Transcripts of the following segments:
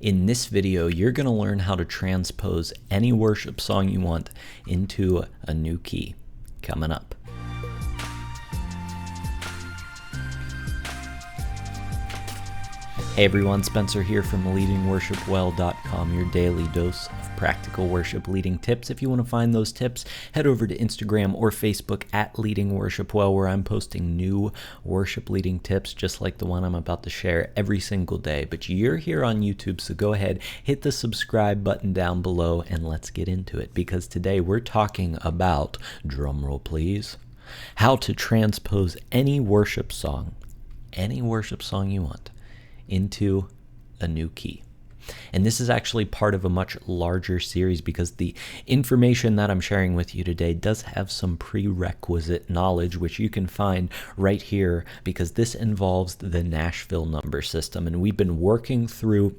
In this video, you're going to learn how to transpose any worship song you want into a new key. Coming up. Hey everyone, Spencer here from leadingworshipwell.com, your daily dose of practical worship leading tips. If you want to find those tips, head over to Instagram or Facebook at Leading Worship Well, where I'm posting new worship leading tips just like the one I'm about to share every single day. But you're here on YouTube, so go ahead, hit the subscribe button down below, and let's get into it, because today we're talking about, drumroll please, how to transpose any worship song you want, into a new key. And this is actually part of a much larger series, because the information that I'm sharing with you today does have some prerequisite knowledge, which you can find right here, because this involves the Nashville number system. And we've been working through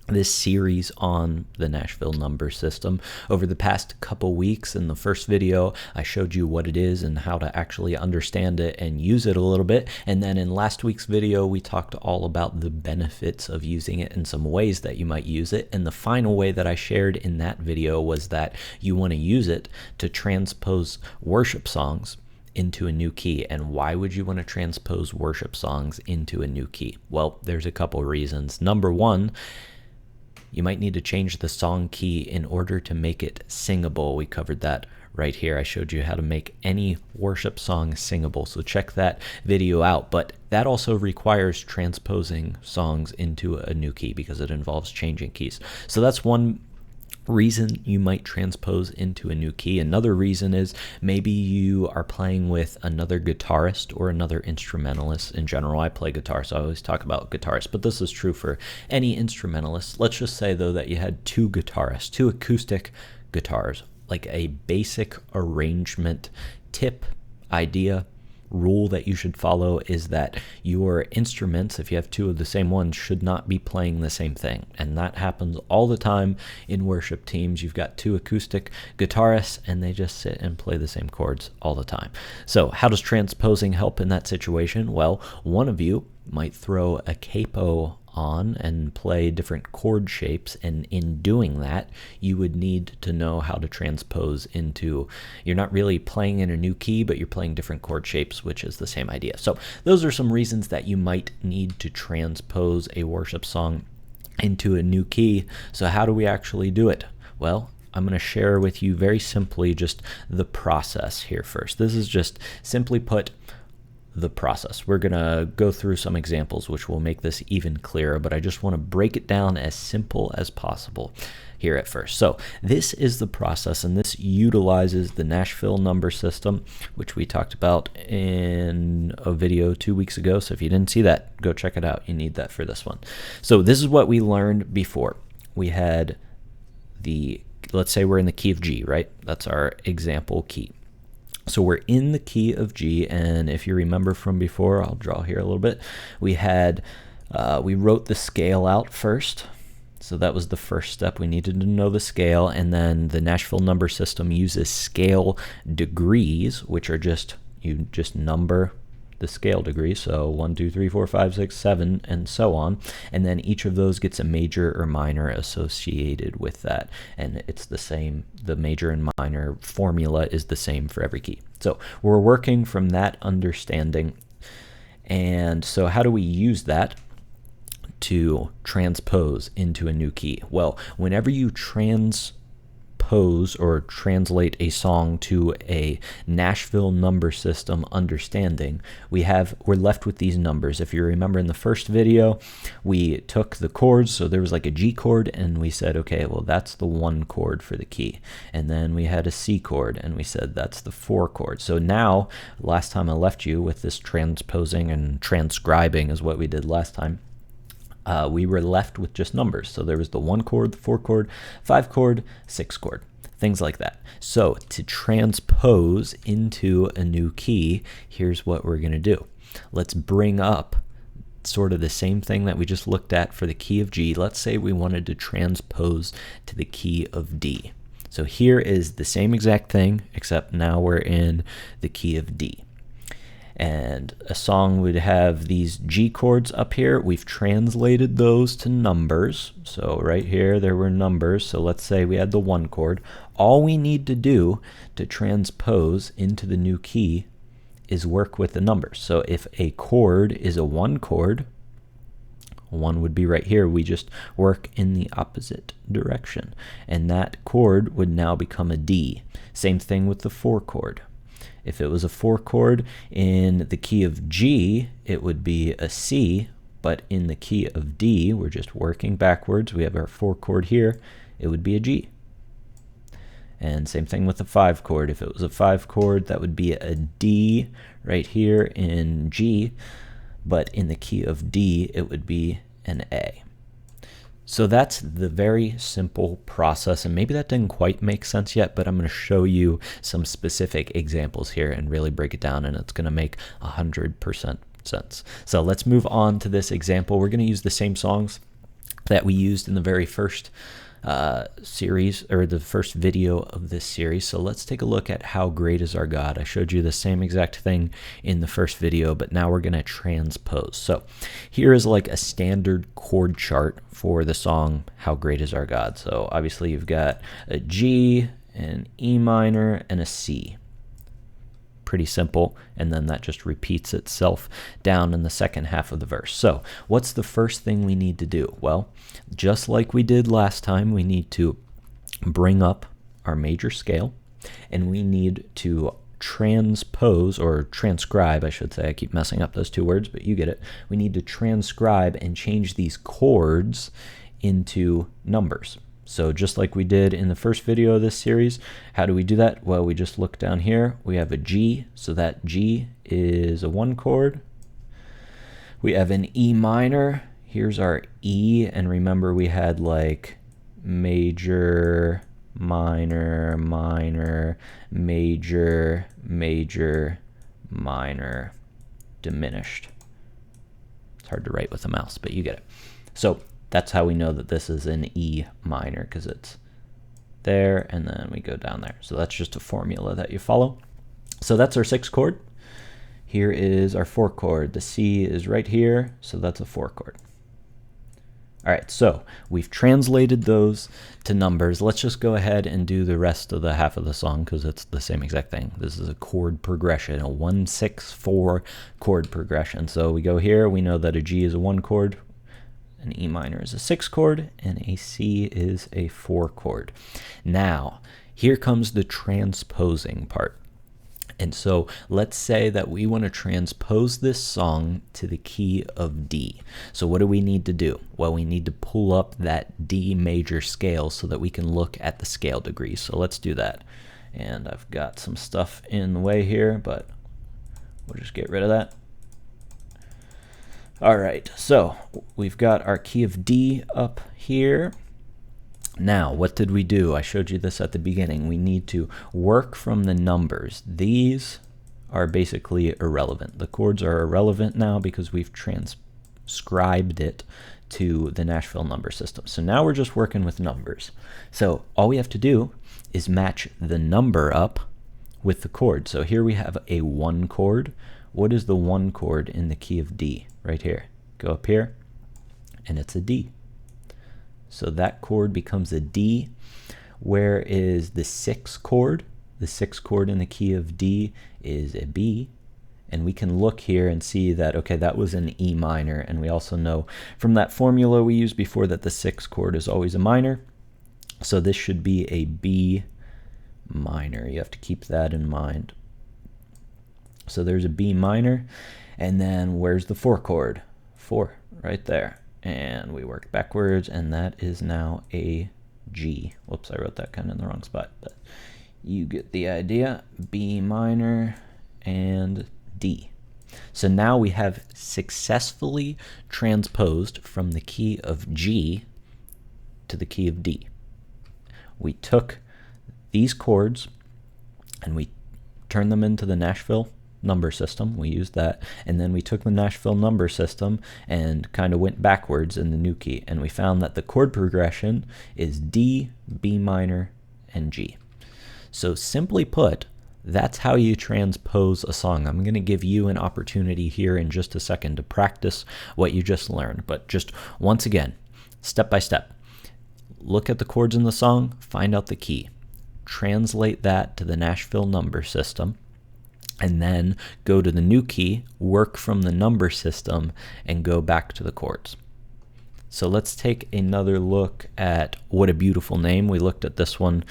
this series on the Nashville number system over the past couple weeks. In the first video, I showed you what it is and how to actually understand it and use it a little bit. And then in last week's video, we talked all about the benefits of using it and some ways that you might use it. And the final way that I shared in that video was that you want to use it to transpose worship songs into a new key. And why would you want to transpose worship songs into a new key? Well, there's a couple reasons. Number one, you might need to change the song key in order to make it singable. We covered that right here. I showed you how to make any worship song singable, so check that video out. But that also requires transposing songs into a new key, because it involves changing keys. So that's one reason you might transpose into a new key. Another reason is maybe you are playing with another guitarist or another instrumentalist. In general, I play guitar, so I always talk about guitarists, but this is true for any instrumentalist. Let's just say, though, that you had two guitarists, two acoustic guitars, like a basic arrangement tip, idea, rule that you should follow is that your instruments, if you have two of the same ones, should not be playing the same thing. And that happens all the time in worship teams. You've got two acoustic guitarists and they just sit and play the same chords all the time. So how does transposing help in that situation? Well, one of you might throw a capo on and play different chord shapes, and in doing that you would need to know how to transpose into, you're not really playing in a new key, but you're playing different chord shapes, which is the same idea. So those are some reasons that you might need to transpose a worship song into a new key. So how do we actually do it? Well, I'm going to share with you very simply just the process here first. This is just simply put the process. We're going to go through some examples which will make this even clearer, but I just want to break it down as simple as possible here at first. So this is the process, and this utilizes the Nashville number system, which we talked about in a video 2 weeks ago. So if you didn't see that, go check it out. You need that for this one. So this is what we learned before. We had let's say we're in the key of G, right? That's our example key. So we're in the key of G, and if you remember from before, I'll draw here a little bit. We wrote the scale out first. So that was the first step. We needed to know the scale, and then the Nashville number system uses scale degrees, which are you just number the scale degrees. So 1, 2, 3, 4, 5, 6, 7, and so on. And then each of those gets a major or minor associated with that. And it's the same. The major and minor formula is the same for every key. So we're working from that understanding. And so how do we use that to transpose into a new key? Well, whenever you transpose or translate a song to a Nashville number system understanding, we're left with these numbers. If you remember in the first video, we took the chords, so there was like a G chord, and we said, okay, well, that's the 1 chord for the key. And then we had a C chord, and we said that's the 4 chord. So now, last time I left you with this transposing and transcribing is what we did last time. We were left with just numbers. So there was the 1 chord, the 4 chord, 5 chord, 6 chord, things like that. So to transpose into a new key, here's what we're going to do. Let's bring up sort of the same thing that we just looked at for the key of G. Let's say we wanted to transpose to the key of D. So here is the same exact thing, except now we're in the key of D. And a song would have these G chords up here. We've translated those to numbers. So right here, there were numbers. So let's say we had the 1 chord. All we need to do to transpose into the new key is work with the numbers. So if a chord is a 1 chord, 1 would be right here. We just work in the opposite direction. And that chord would now become a D. Same thing with the 4 chord. If it was a 4 chord in the key of G, it would be a C, but in the key of D, we're just working backwards. We have our 4 chord here, it would be a G. And same thing with the 5 chord. If it was a 5 chord, that would be a D right here in G, but in the key of D, it would be an A. So that's the very simple process, and maybe that didn't quite make sense yet, but I'm going to show you some specific examples here and really break it down, and it's going to make 100% sense. So let's move on to this example. We're going to use the same songs that we used in the very first series, or the first video of this series. So let's take a look at How Great Is Our God. I showed you the same exact thing in the first video, but now we're going to transpose. So here is like a standard chord chart for the song How Great Is Our God. So obviously you've got a G, an E minor, and a C. Pretty simple, and then that just repeats itself down in the second half of the verse. So what's the first thing we need to do? Well, just like we did last time, we need to bring up our major scale, and we need to transpose, or transcribe, I should say. I keep messing up those two words, but you get it. We need to transcribe and change these chords into numbers. So just like we did in the first video of this series, how do we do that? Well, we just look down here. We have a G, so that G is a 1 chord. We have an E minor. Here's our E, and remember we had like major, minor, minor, major, major, minor, diminished. It's hard to write with a mouse, but you get it. So that's how we know that this is an E minor, because it's there, and then we go down there. So that's just a formula that you follow. So that's our 6 chord. Here is our 4 chord. The C is right here, so that's a 4 chord. All right, so we've translated those to numbers. Let's just go ahead and do the rest of the half of the song, because it's the same exact thing. This is a chord progression, a 1-6-4 chord progression. So we go here, we know that a G is a 1 chord, an E minor is a 6 chord, and a C is a 4 chord. Now, here comes the transposing part. And so let's say that we want to transpose this song to the key of D. So what do we need to do? Well, we need to pull up that D major scale so that we can look at the scale degrees. So let's do that. And I've got some stuff in the way here, but we'll just get rid of that. All right, so we've got our key of D up here. Now, what did we do? I showed you this at the beginning. We need to work from the numbers. These are basically irrelevant. The chords are irrelevant now because we've transcribed it to the Nashville number system. So now we're just working with numbers. So all we have to do is match the number up with the chord. So here we have a 1 chord. What is the 1 chord in the key of D? Right here. Go up here, and it's a D. So that chord becomes a D. Where is the 6 chord? The 6 chord in the key of D is a B. And we can look here and see that, okay, that was an E minor. And we also know from that formula we used before that the 6 chord is always a minor. So this should be a B minor. You have to keep that in mind. So there's a B minor. And then where's the 4 chord? 4, right there. And we work backwards, and that is now a G. Whoops, I wrote that kind of in the wrong spot, but you get the idea. B minor and D. So now we have successfully transposed from the key of G to the key of D. We took these chords and we turned them into the Nashville number system. We used that, and then we took the Nashville number system and kind of went backwards in the new key, and we found that the chord progression is D, B minor, and G. So simply put, that's how you transpose a song. I'm going to give you an opportunity here in just a second to practice what you just learned. But just once again, step by step, look at the chords in the song, find out the key, translate that to the Nashville number system, and then go to the new key, work from the number system, and go back to the chords. So let's take another look at What a Beautiful Name. We looked at this one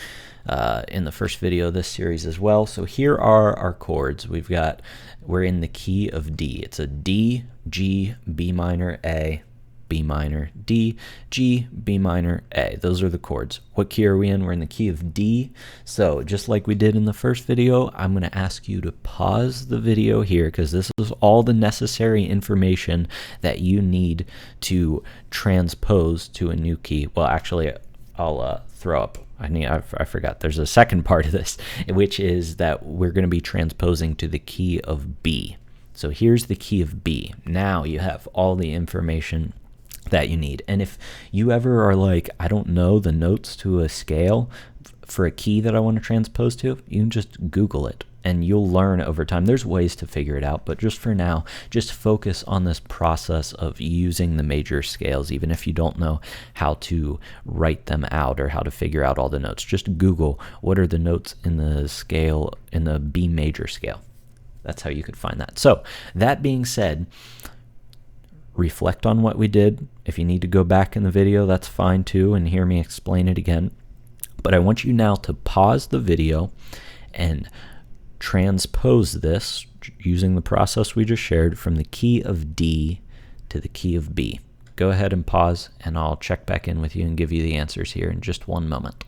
in the first video of this series as well. So here are our chords. We're in the key of D. It's a D, G, B minor, A, B minor, D, G, B minor, A. Those are the chords. What key are we in? We're in the key of D. So just like we did in the first video, I'm going to ask you to pause the video here because this is all the necessary information that you need to transpose to a new key. Well, actually, I'll throw up. I forgot. There's a second part of this, which is that we're going to be transposing to the key of B. So here's the key of B. Now you have all the information that you need. And if you ever are like, I don't know the notes to a scale for a key that I want to transpose to, you can just Google it and you'll learn over time. There's ways to figure it out, but just for now, just focus on this process of using the major scales, even if you don't know how to write them out or how to figure out all the notes. Just Google what are the notes in the scale, in the B major scale. That's how you could find that. So that being said, reflect on what we did. If you need to go back in the video, that's fine too, and hear me explain it again. But I want you now to pause the video and transpose this using the process we just shared from the key of D to the key of B. Go ahead and pause, and I'll check back in with you and give you the answers here in just one moment.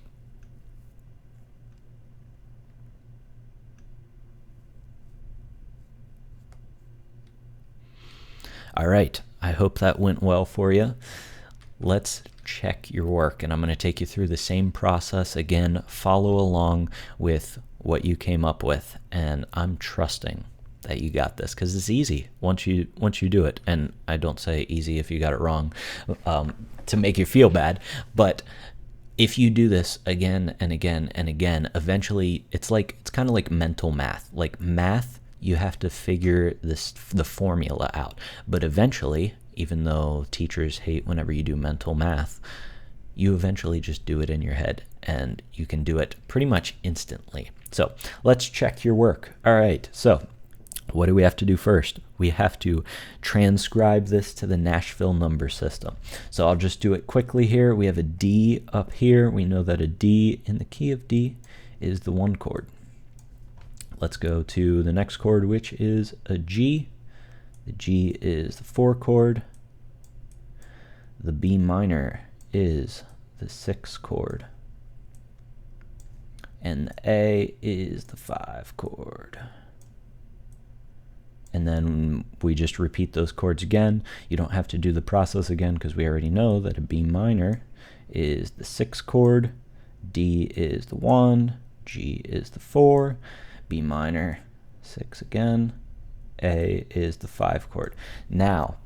All right, I hope that went well for you. Let's check your work, and I'm going to take you through the same process again. Follow along with what you came up with, and I'm trusting that you got this because it's easy once you do it. And I don't say easy if you got it wrong to make you feel bad, but if you do this again and again and again, eventually it's kind of like mental math. Like math, you have to figure the formula out. But eventually, even though teachers hate whenever you do mental math, you eventually just do it in your head, and you can do it pretty much instantly. So let's check your work. All right, so what do we have to do first? We have to transcribe this to the Nashville number system. So I'll just do it quickly here. We have a D up here. We know that a D in the key of D is the 1 chord. Let's go to the next chord, which is a G. The G is the 4 chord. The B minor is the 6 chord. And the A is the 5 chord. And then we just repeat those chords again. You don't have to do the process again because we already know that a B minor is the 6 chord, D is the 1, G is the 4, B minor, 6 again, A is the 5 chord. Now,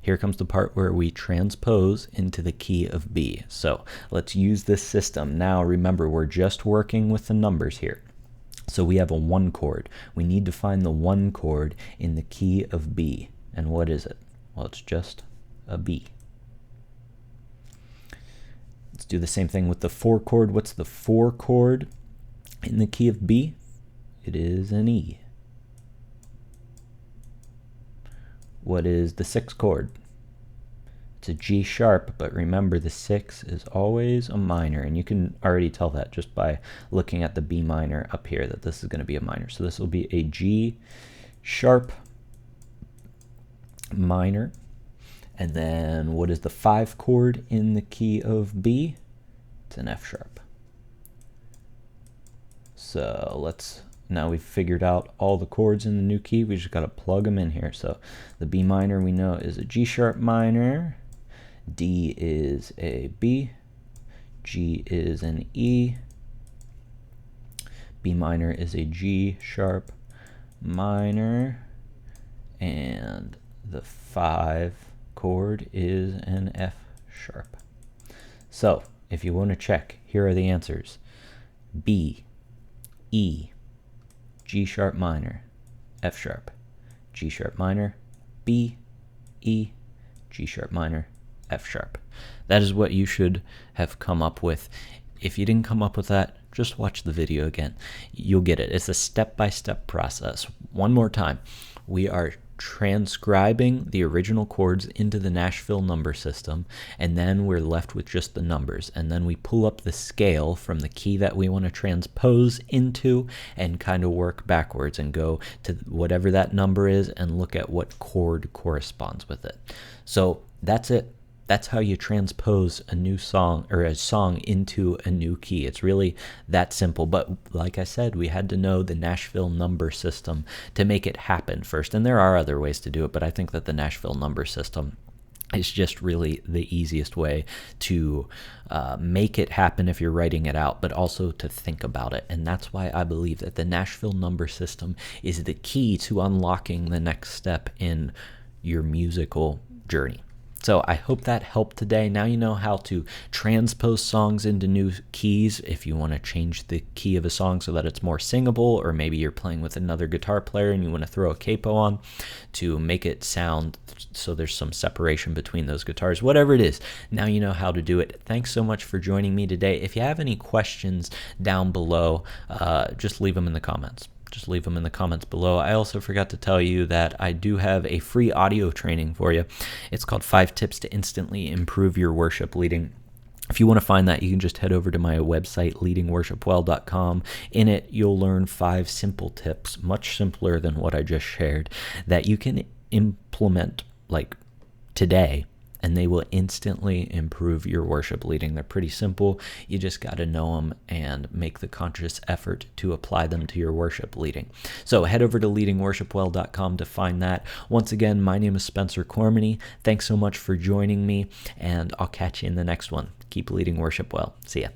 here comes the part where we transpose into the key of B. So let's use this system. Now remember, we're just working with the numbers here. So we have a 1 chord. We need to find the 1 chord in the key of B. And what is it? Well, it's just a B. Let's do the same thing with the 4 chord. What's the 4 chord in the key of B? It is an E. What is the 6 chord? It's a G sharp, but remember the 6 is always a minor, and you can already tell that just by looking at the B minor up here that this is going to be a minor. So this will be a G sharp minor. And then what is the 5 chord in the key of B? It's an F sharp. So now we've figured out all the chords in the new key. We just got to plug them in here. So the B minor we know is a G sharp minor, D is a B, G is an E, B minor is a G sharp minor, and the 5 chord is an F sharp. So if you want to check, here are the answers: B, E, G sharp minor, F sharp, G sharp minor, B, E, G sharp minor, F sharp. That is what you should have come up with. If you didn't come up with that, just watch the video again. You'll get it. It's a step-by-step process. One more time. We are transcribing the original chords into the Nashville number system, and then we're left with just the numbers. And then we pull up the scale from the key that we want to transpose into and kind of work backwards and go to whatever that number is and look at what chord corresponds with it. So that's it. That's how you transpose a new song or a song into a new key. It's really that simple. But like I said, we had to know the Nashville number system to make it happen first. And there are other ways to do it, but I think that the Nashville number system is just really the easiest way to make it happen if you're writing it out, but also to think about it. And that's why I believe that the Nashville number system is the key to unlocking the next step in your musical journey. So I hope that helped today. Now you know how to transpose songs into new keys if you want to change the key of a song so that it's more singable, or maybe you're playing with another guitar player and you want to throw a capo on to make it sound so there's some separation between those guitars. Whatever it is, now you know how to do it. Thanks so much for joining me today. If you have any questions down below, just leave them in the comments. Just leave them in the comments below. I also forgot to tell you that I do have a free audio training for you. It's called 5 Tips to Instantly Improve Your Worship Leading. If you want to find that, you can just head over to my website, leadingworshipwell.com. In it, you'll learn 5 simple tips, much simpler than what I just shared, that you can implement like today, and they will instantly improve your worship leading. They're pretty simple. You just got to know them and make the conscious effort to apply them to your worship leading. So head over to leadingworshipwell.com to find that. Once again, my name is Spencer Cormany. Thanks so much for joining me, and I'll catch you in the next one. Keep leading worship well. See ya.